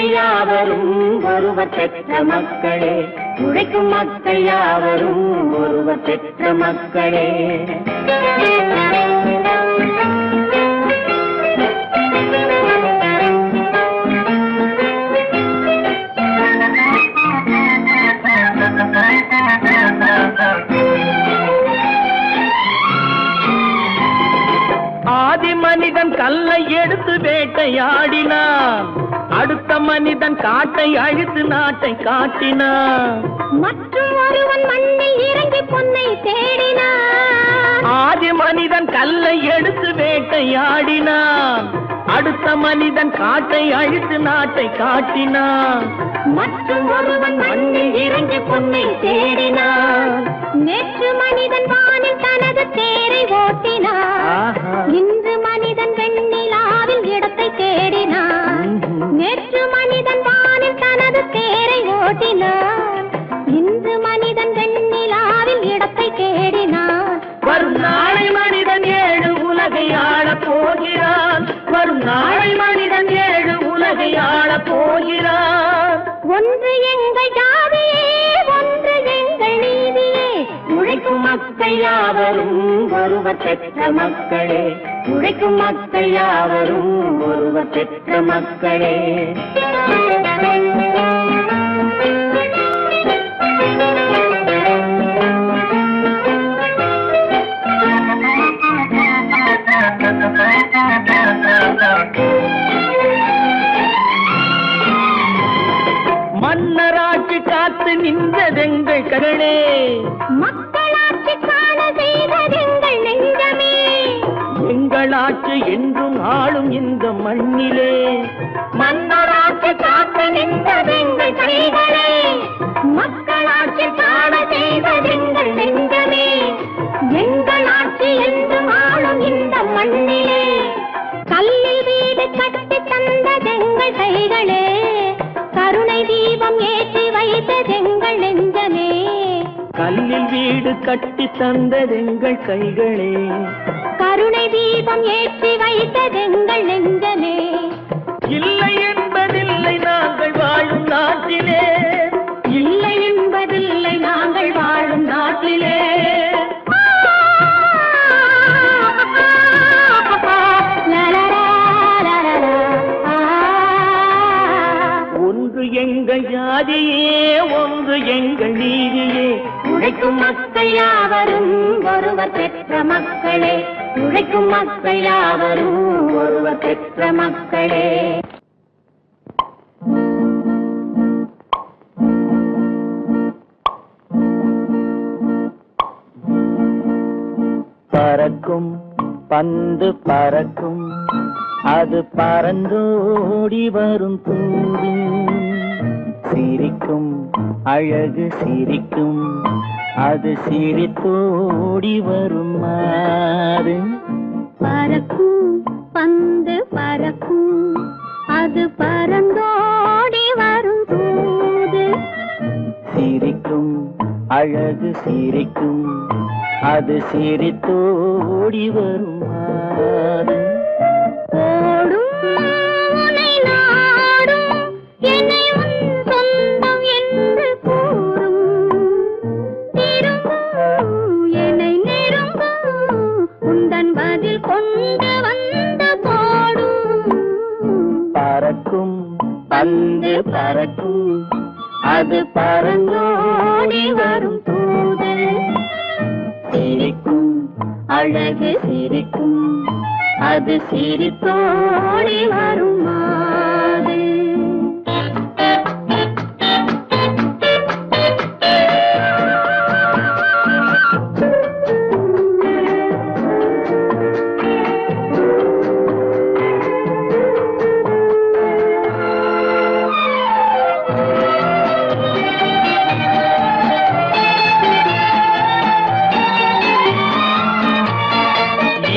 மக்கள் யாவரும் ஒருவர் பெற்ற மக்களே, உழைக்கும் மக்கள் யாவரும் ஒருவர் பெற்ற மக்களே. ஆதி மனிதன் கல்லை எடுத்து வேட்டையாடினான், அடுத்த மனிதன் காட்டை அழித்து நாட்டை காட்டினான். மற்றும் ஒருவன் மண்ணில் இறங்கி பொன்னை தேடினான். ஆதி மனிதன் கல்லை எடுத்து வேட்டையாடினான், அடுத்த மனிதன் காட்டை அழித்து நாட்டை காட்டினான். மற்றும் ஒருவன் மண்ணில் இறங்கி பொன்னை தேடினான். நேற்று மனிதன் வானில் தனது தேரை ஓட்டினான், இன்று மனிதன் வெண்ணிலாவில் இடத்தை தேடினான். நேற்று மனிதன் வானில் தனது தேரை ஓட்டினான், இன்று மனிதன் வெண்ணிலாவில் இடத்தை தேடினான். வரும் நாளை மனிதன் 7 உலகை ஆளப் போகிறான், வரும் நாளை மனிதன் 7 உலகை ஆளப் போகிறான். ஒன்று எங்கள் ஜாதியே, ஒன்று எங்கள் நீதியே, உழைக்கும் மக்கள் யாவரும் ஒருவர் பெற்ற மக்களே, உழைக்கும் மக்கள் யாவரும் ஒருவர் பெற்ற மக்களே. மன்னராட்சி காத்து நின்றதெங்கள் கரணே, மக்களாட்சி காண செய்ததெங்கள் நெஞ்சமே. எங்களாட்சி என்றும் ஆளும் இந்த மண்ணிலே, மன்னராட்சி காத்து நின்றதெங்கள் கைகளே, மக்களாட்சி காண செய்ததெங்கள் நெஞ்சமே. எங்களாட்சி என்றும் ஆளும் இந்த மண்ணிலே, கல்லில் வீடு கட்டி தந்ததெங்கள் கைகளே, கருணை தீபம் ஏற்றி வைத்ததெங்கள் நெஞ்சமே. கல்லில் வீடு கட்டி தந்ததெங்கள் கைகளே, கருணை தீபம் ஏற்றி வைத்ததெங்கள் நெஞ்சமே. இல்லை என்பதில்லை நாங்கள் வாழும் நாட்டிலே, இல்லை என்பதில்லை நாங்கள் வாழும் நாட்டிலே. ஒன்று எங்கள் ஜாதியே, ஒன்று எங்கள் நீதியே, உழைக்கும் மக்கள் யாவரும் ஒருவர் பெற்ற மக்களே, உழைக்கும் மக்கள் யாவரும் ஒருவர் பெற்ற மக்களே. பறக்கும் பந்து பறக்கும், அது பறந்தோடி வரும் தூது, சிரிக்கும் அழகு சிரிக்கும், அது சிரித்தோடி வரும் மாறு. பறக்கும் பந்து பறக்கும், அது பறந்தோடி வரும் தூது, சிரிக்கும் அழகு சிரிக்கும், அது சிரித்தோடி வரும் மாறு. ஓடும் உன்னை நாடும், என்னை உன் சொந்தம் என்று கூறும், திரும்பும் என்னை நெருங்கும், உந்தன் பதில் கொண்டு வந்து போடும். பறக்கும் பந்து பறக்கும், அது பறந்தோடி வரும் தூது, சிரிக்கும் அழகு சிரிக்கும், அது சிரித்தோடி வரும் மாறு.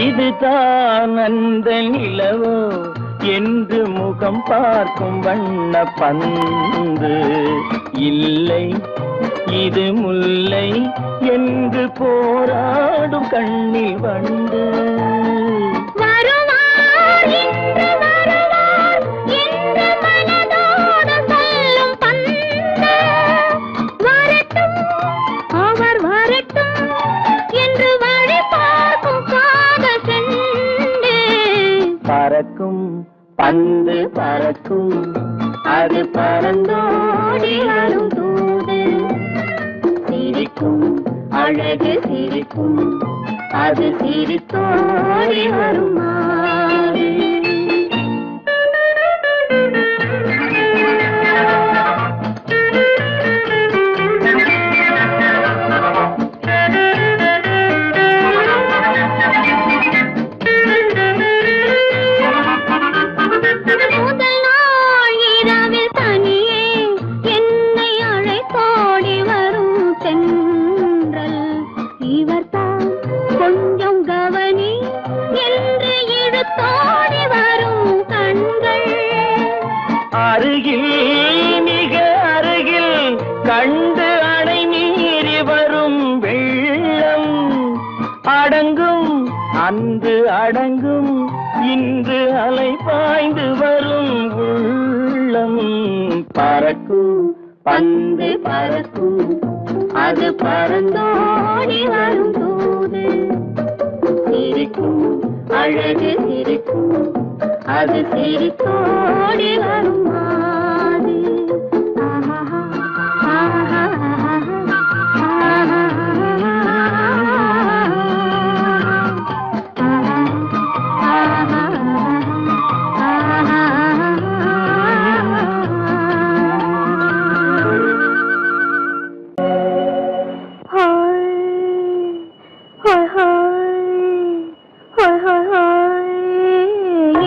இதுதான் அந்த நிலவோ என்று முகம் பார்க்கும் வண்ண பந்து, இல்லை இது முல்லை என்று போராடும் கண்ணில் வண்டு. வருவார் என்று வருவார் என்று மனதோடு பறக்கும் அது பறந்தோடி வரும் தூது சிரிக்கும் அழகு சிரிக்கும் அது சிரித்தோடி வரும் மாறு அருகில் மிக அருகில் கண்டு அணை மீறி வரும் வெள்ளம் அடங்கும் அன்று அடங்கும் இன்று அலை பாய்ந்து வரும் உள்ளம் பறக்கும் பந்து பறக்கும் அது பறந்தோடி வரும் தூது சிரிக்கும் அழகு சிரிக்கும் அது சிரித்தோடி வரும் மாது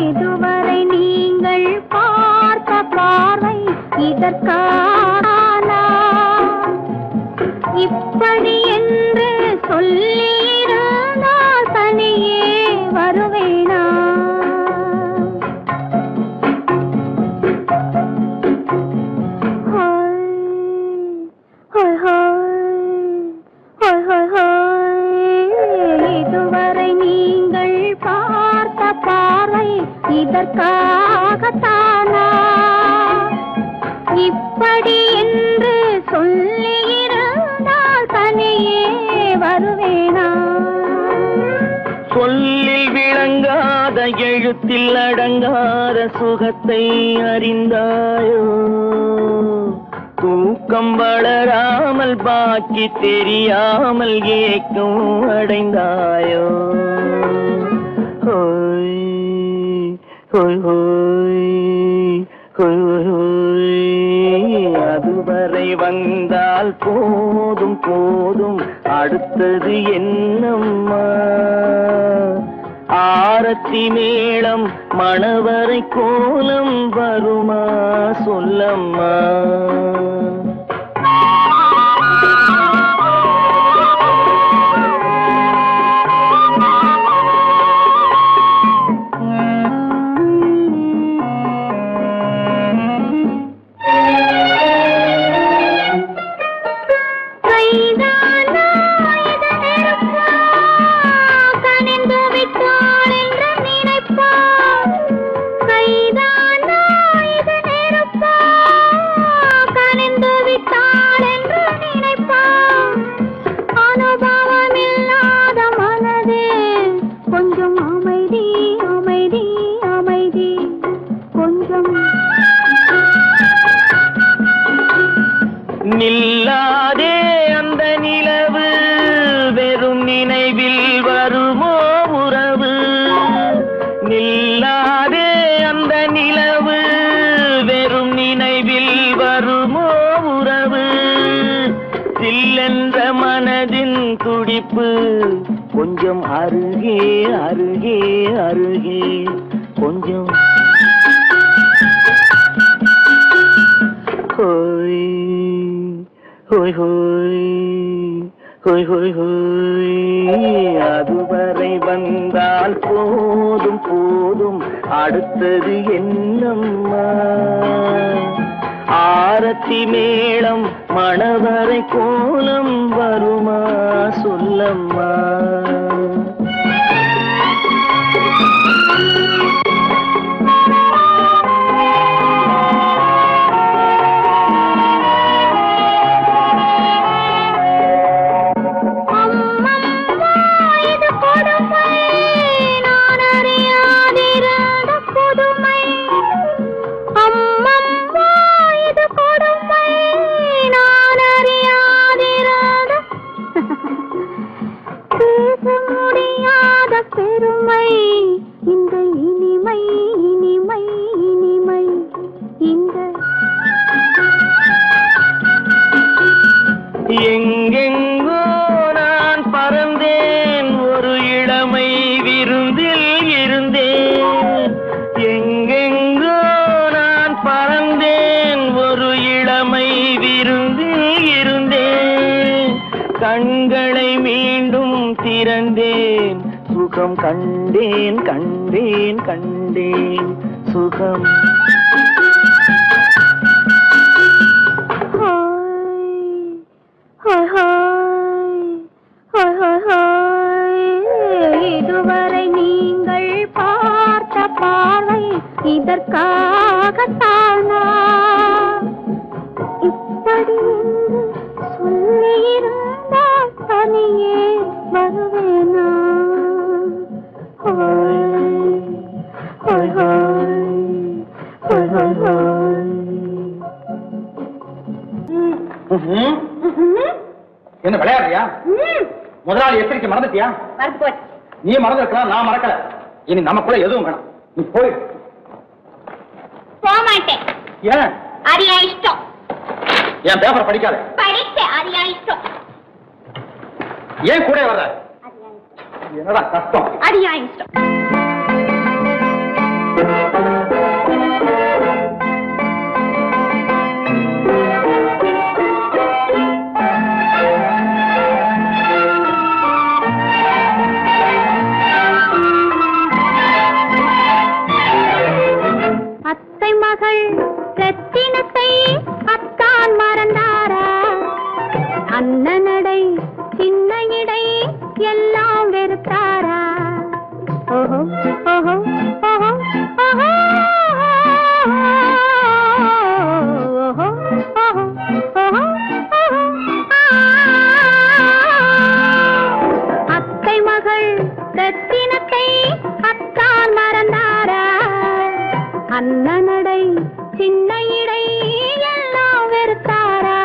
இதுவரை நீங்கள் பார்த்த பார்வை இதற்கானா இப்படி என்று சொல்லியிருந்தால் தனியே வருவேனா இதுவரை நீங்கள் பார்த்த பார்வை இதற்காகத்தானா இப்படி என்று சொல்லியிருந்தால் தனியே வருவேனா சொல்லில் விளங்காத எழுத்தில் அடங்காத சுகத்தை அறிந்தாயோ தூக்கம் வளராமல் பாக்கி தெரியாமல் ஏக்கம் அடைந்தாயோ ஹோய் ஹோய் ஹோய் ஹோய் ஹோய் அதுவரை வந்தால் போதும் போதும் அடுத்தது என்னம்மா ஆரத்தி மேளம் மணவரை கோலம் வருமா சொல்லம்மா நில்லாதே அந்த நிலவு வெறும் நினைவில் வருமோ உறவு நில்லாதே அந்த நிலவு வெறும் நினைவில் வருமோ உறவு சில்லென்ற மனதின் துடிப்பு கொஞ்சம் அருகே அருகே அருகே கொஞ்சம் ஹோய் ஹோய் ஹோய் ஹோய் ஹோய் ஹோய் அதுவரை வந்தால் போதும் போதும் அடுத்தது என்னம்மா ஆரத்தி மேளம் மணவரை கோலம் வருமா சொல்லம்மா கண்களை மீண்டும் திறந்தேன், சுகம் கண்டேன் கண்டேன் கண்டேன் சுகம். இதுவரை நீங்கள் பார்த்த பார்வை இதற்காகத்தானா? இப்படி சொல்லியிருந்தால் தனியே வருவேனா? என்ன விளையாடுறியா? முதலாளி எச்சரிக்கை மறந்துட்டியா? நீ மறந்துருக்கலாம், நான் மறக்கல. இனி நமக்குள்ள எதுவும் வேணாம், நீ போய். போக மாட்டேன். ஏன்? அது என் இஷ்டம். என் பேப்பர் படிக்காத. படித்தேன், அது என் இஷ்டம். ஏன் கூட வர்ற? என்னடா கஷ்டம்? அது என் இஷ்டம். மகள் ரத்தினத்தை அத்தான் மறந்தாரா? அண்ணனடை சின்ன இடை எல்லாம் வெறுத்தாரா? ஓஹோ ஓஹோ ஓஹோ ஓஹோ ஓஹோ ஓஹோ அத்தை மகள் ரத்தினத்தை அத்தான் மறந்தாரா? அண்ணனடை சின்ன இடை எல்லாம் வெறுத்தாரா?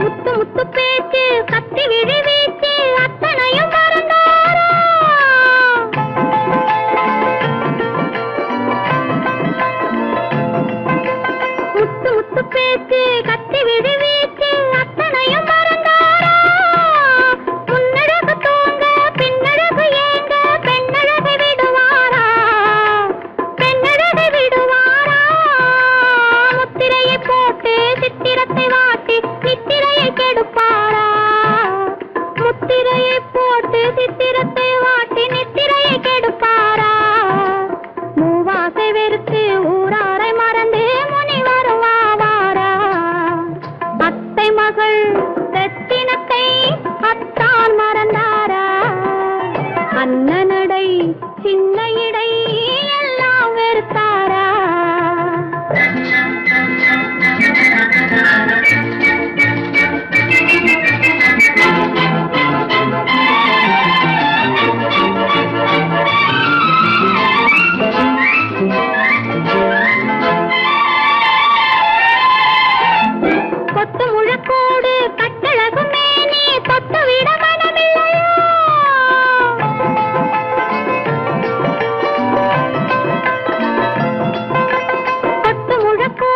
முத்து முத்து பேச்சு கத்தி விழி வீச்சு அத்தனையும் மறந்தாரா? முத்து முத்து பேச்சு கத்தி விழி வீச்சு அத்தனையும் மறந்தாரா? முன்னழகு தூங்க பின்னழகு ஏங்க பெண்ணழகு விடுவாரா? பெண்ணழகு விடுவாரா? முத்திரையை போட்டு சித்திரத்தை வாட்டி நித்திரையை கெடுப்பாரா? முத்திரையை போட்டு சித்திரத்தை வாட்டி நித்திரையை கெடுப்பாரா? மூவாசை வெறுத்து ஊராரை மறந்து முனி வருவாரா? அத்தை மகள் ரத்தினத்தை அத்தான் மறந்தாரா? அண்ணனடை சின்ன இடை எல்லாம் வெறுத்தாரா? கொத்து முழக்கோடு கட்டழகு மேனி தொட்டு விட மனமில்லையோ? கொத்து முழக்கோடு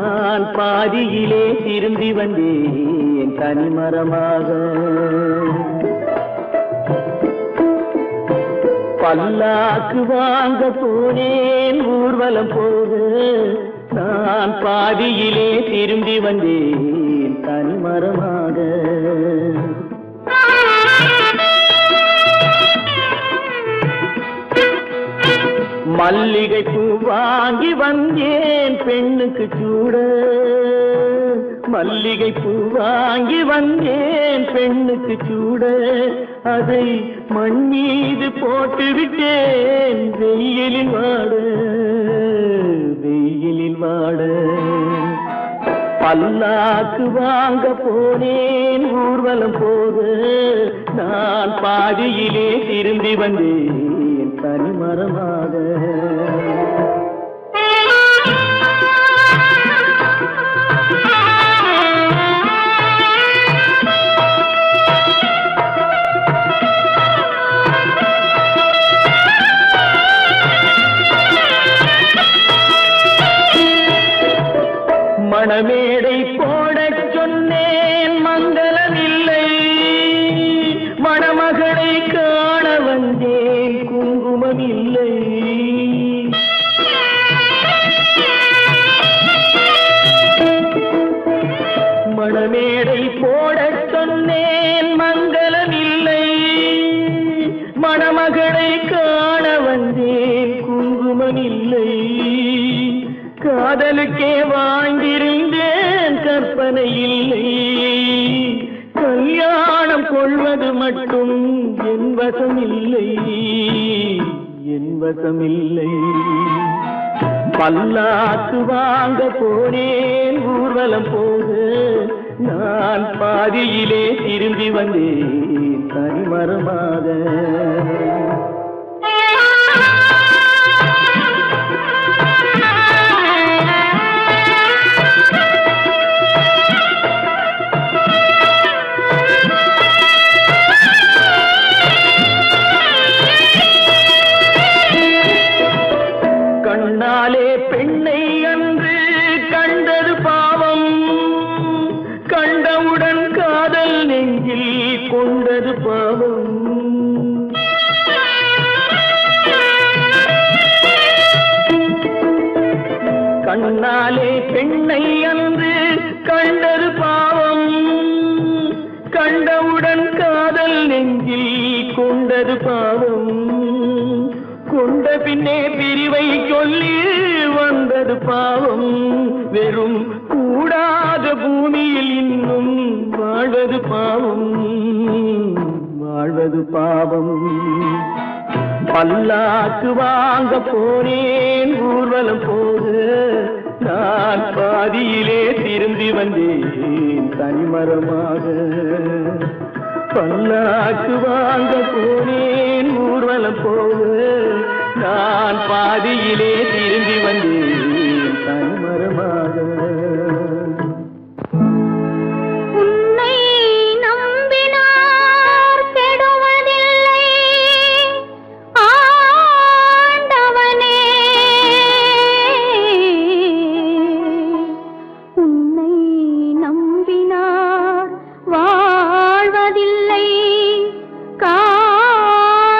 நான் பாதியிலே திரும்பி வந்தேன் தனிமரமாக. பல்லாக்கு வாங்க போனேன் ஊர்வலம் போக, நான் பாதியிலே திரும்பி வந்தேன் தனிமரமாக. மல்லிகை பூ வாங்கி வந்தேன் பெண்ணுக்கு சூட, மல்லிகை பூ வாங்கி வந்தேன் பெண்ணுக்கு சூட, அதை மண் மீது போட்டு விட்டேன் வெயிலில் வாட, வெயிலில் வாட. பல்லாக்கு வாங்க போனேன் ஊர்வலம் போக, நான் பாதியிலே திரும்பி வந்தேன் தனிமரமாக. மணமேடை போடச் சொன்னேன் மங்களமில்லை, மணமகளை காண வந்தேன் குங்குமமில்லை. மணமேடை போடச் சொன்னேன் மங்களமில்லை, மணமகளை காண வந்தேன் குங்குமமில்லை. காதலுக்கே வாழ்ந்திருந்தேன் கற்பனை இல்லை, கல்யாணம் கொள்வது மட்டும் என் வசமில்லை, என் வசமில்லை. பல்லாக்கு வாங்க போனேன் ஊர்வலம் போக, நான் பாதியிலே திரும்பி வந்தேன் தனிமரமாக. கண்ணாலே பெண்ணை அன்று கண்டது பாவம், கண்டவுடன் காதல் நெஞ்சில் கொண்டது பாவம். கண்ணாலே பெண்ணை அன்று கண்டது பாவம், கண்டவுடன் காதல் நெஞ்சில் கொண்டது பாவம். கொண்ட பின்னே பிரிவை சொல்லி வந்தது பாவம், வெறும் கூடாத பூமியில் இன்னும் வாழ்வது பாவம், வாழ்வது பாவம். பல்லாக்கு வாங்க போனேன் ஊர்வலம் போக, நான் பாதியிலே திரும்பி வந்தேன் தனிமரமாக. பல்லாக்கு வாங்க போனேன் ஊர்வலம் போக, நான் பாதியிலே திரும்பி வந்தேன் தனிமரமாக. உன்னை நம்பினார் கெடுவதில்லை ஆண்டவனே, உன்னை நம்பினார் வாழ்வதில்லை காதலனே.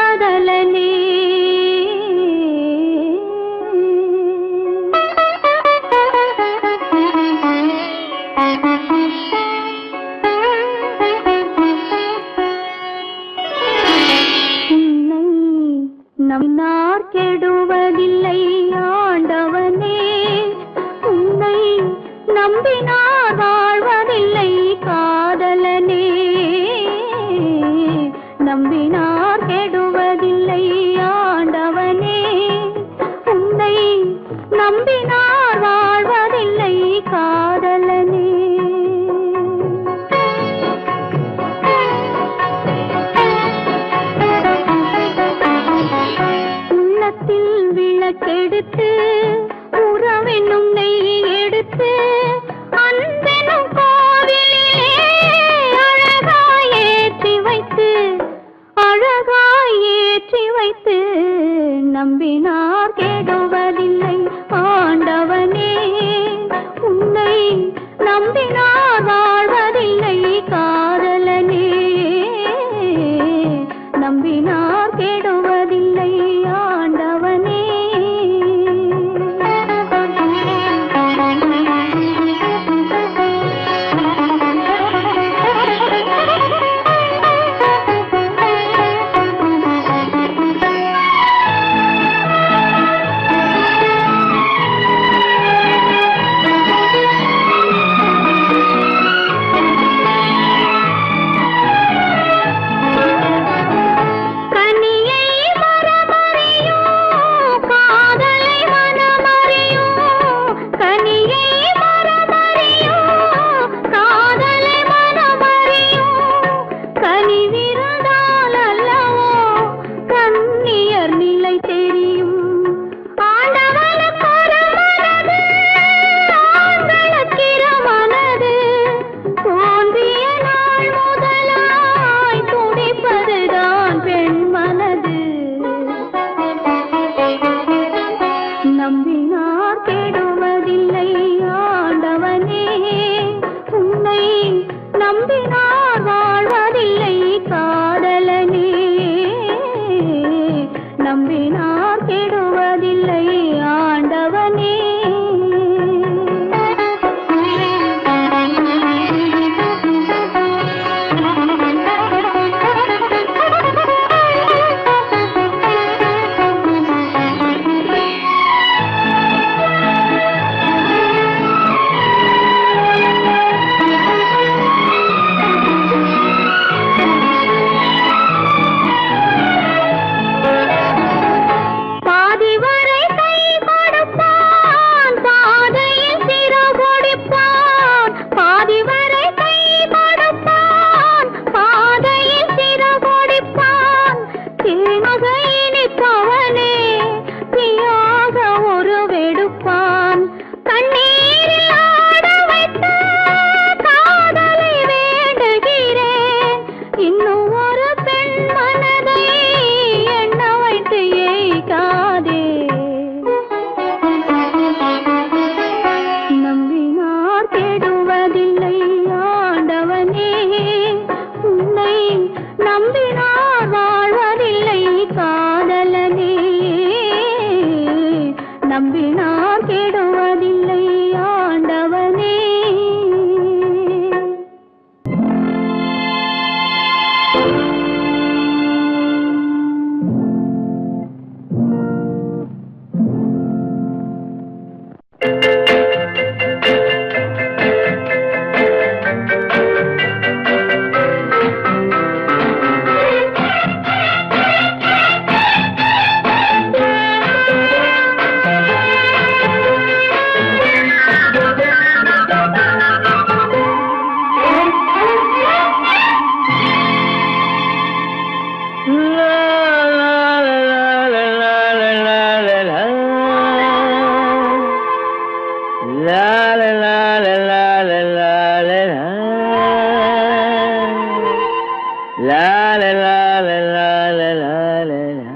லா லா லா லா லா லா லா லா.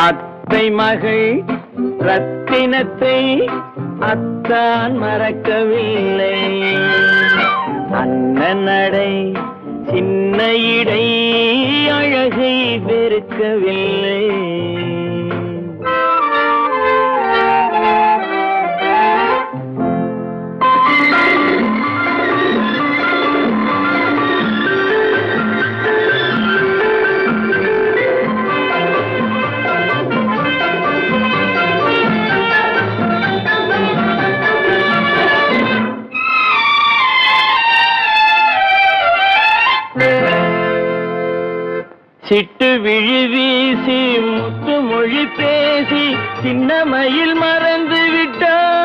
அத்தை மகள் ரத்தினத்தை அத்தான் மறக்கவில்லை. அண்ணன் நடை சின்ன இடை அழகை வெறுக்கவில்லை. சிட்டு விழி வீசி முத்து மொழி பேசி சின்ன மயில் மறந்து விட்டார்.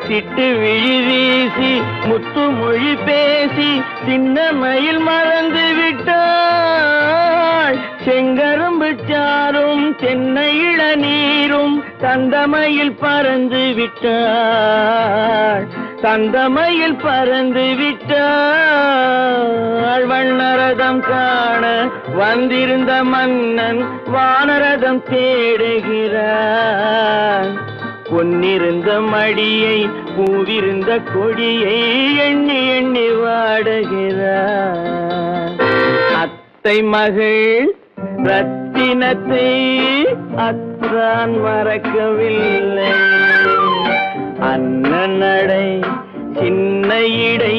சிட்டு விழி வீசி முத்து மொழி பேசி சின்ன மயில் மறந்து விட்டாள். செங்கரும்பு சாரும் தென்னை இளநீரும் தந்தமயில் பறந்து விட்டாள். தந்தமயில் பறந்து விட்டாள். வண்ணரதம் காண வந்திருந்த மன்னன் வானரதம் தேடுகிறான். பொன்னிருந்த மடியை பூவிருந்த கொடியை எண்ணி எண்ணி வாடுகிறான். அத்தை மகள் ரத்தினத்தை அத்தான் மறக்கவில்லை. அண்ணன் நடை சின்ன இடை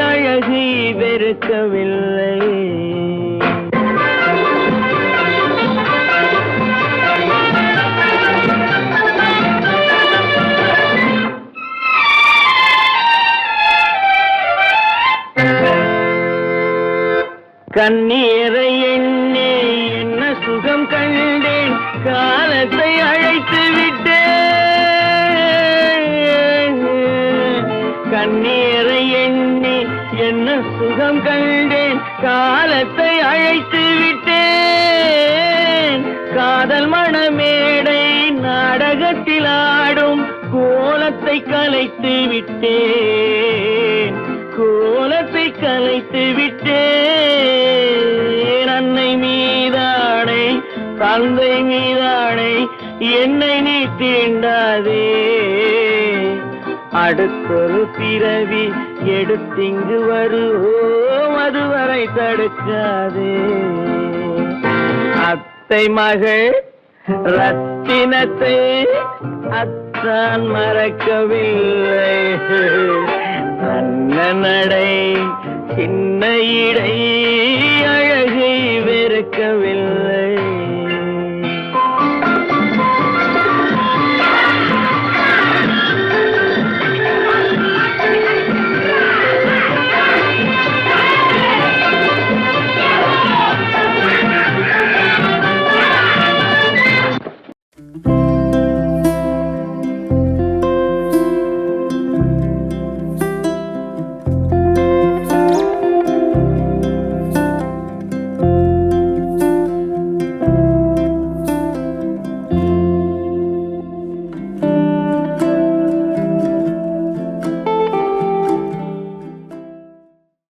அழகை வெறுக்கவில்லை. கண்ணீரை எண்ணி என்ன சுகம் கண்டேன், காலத்தை அழைத்து விட்டேன். கண்ணீரை எண்ணி என்ன சுகம் கண்டேன், காலத்தை அழைத்து விட்டேன். காதல் மணமேடை நாடகத்தில் ஆடும் கோலத்தை கலைத்து விட்டேன். கோலத்தை கலைத்து விட்டேன். அன்னை மீதானை தந்தை மீதானை என்னை நீ தீண்டாதே. அடுத்தொரு பிறவி எடுத்திங்கு வருவோம், அதுவரை தடுக்காதே. அத்தை மகள் ரத்தினத்தை அத்தான் மறக்கவில்லை. அண்ணன் நடை சின்ன இடை அழகை வெறுக்கவில்லை.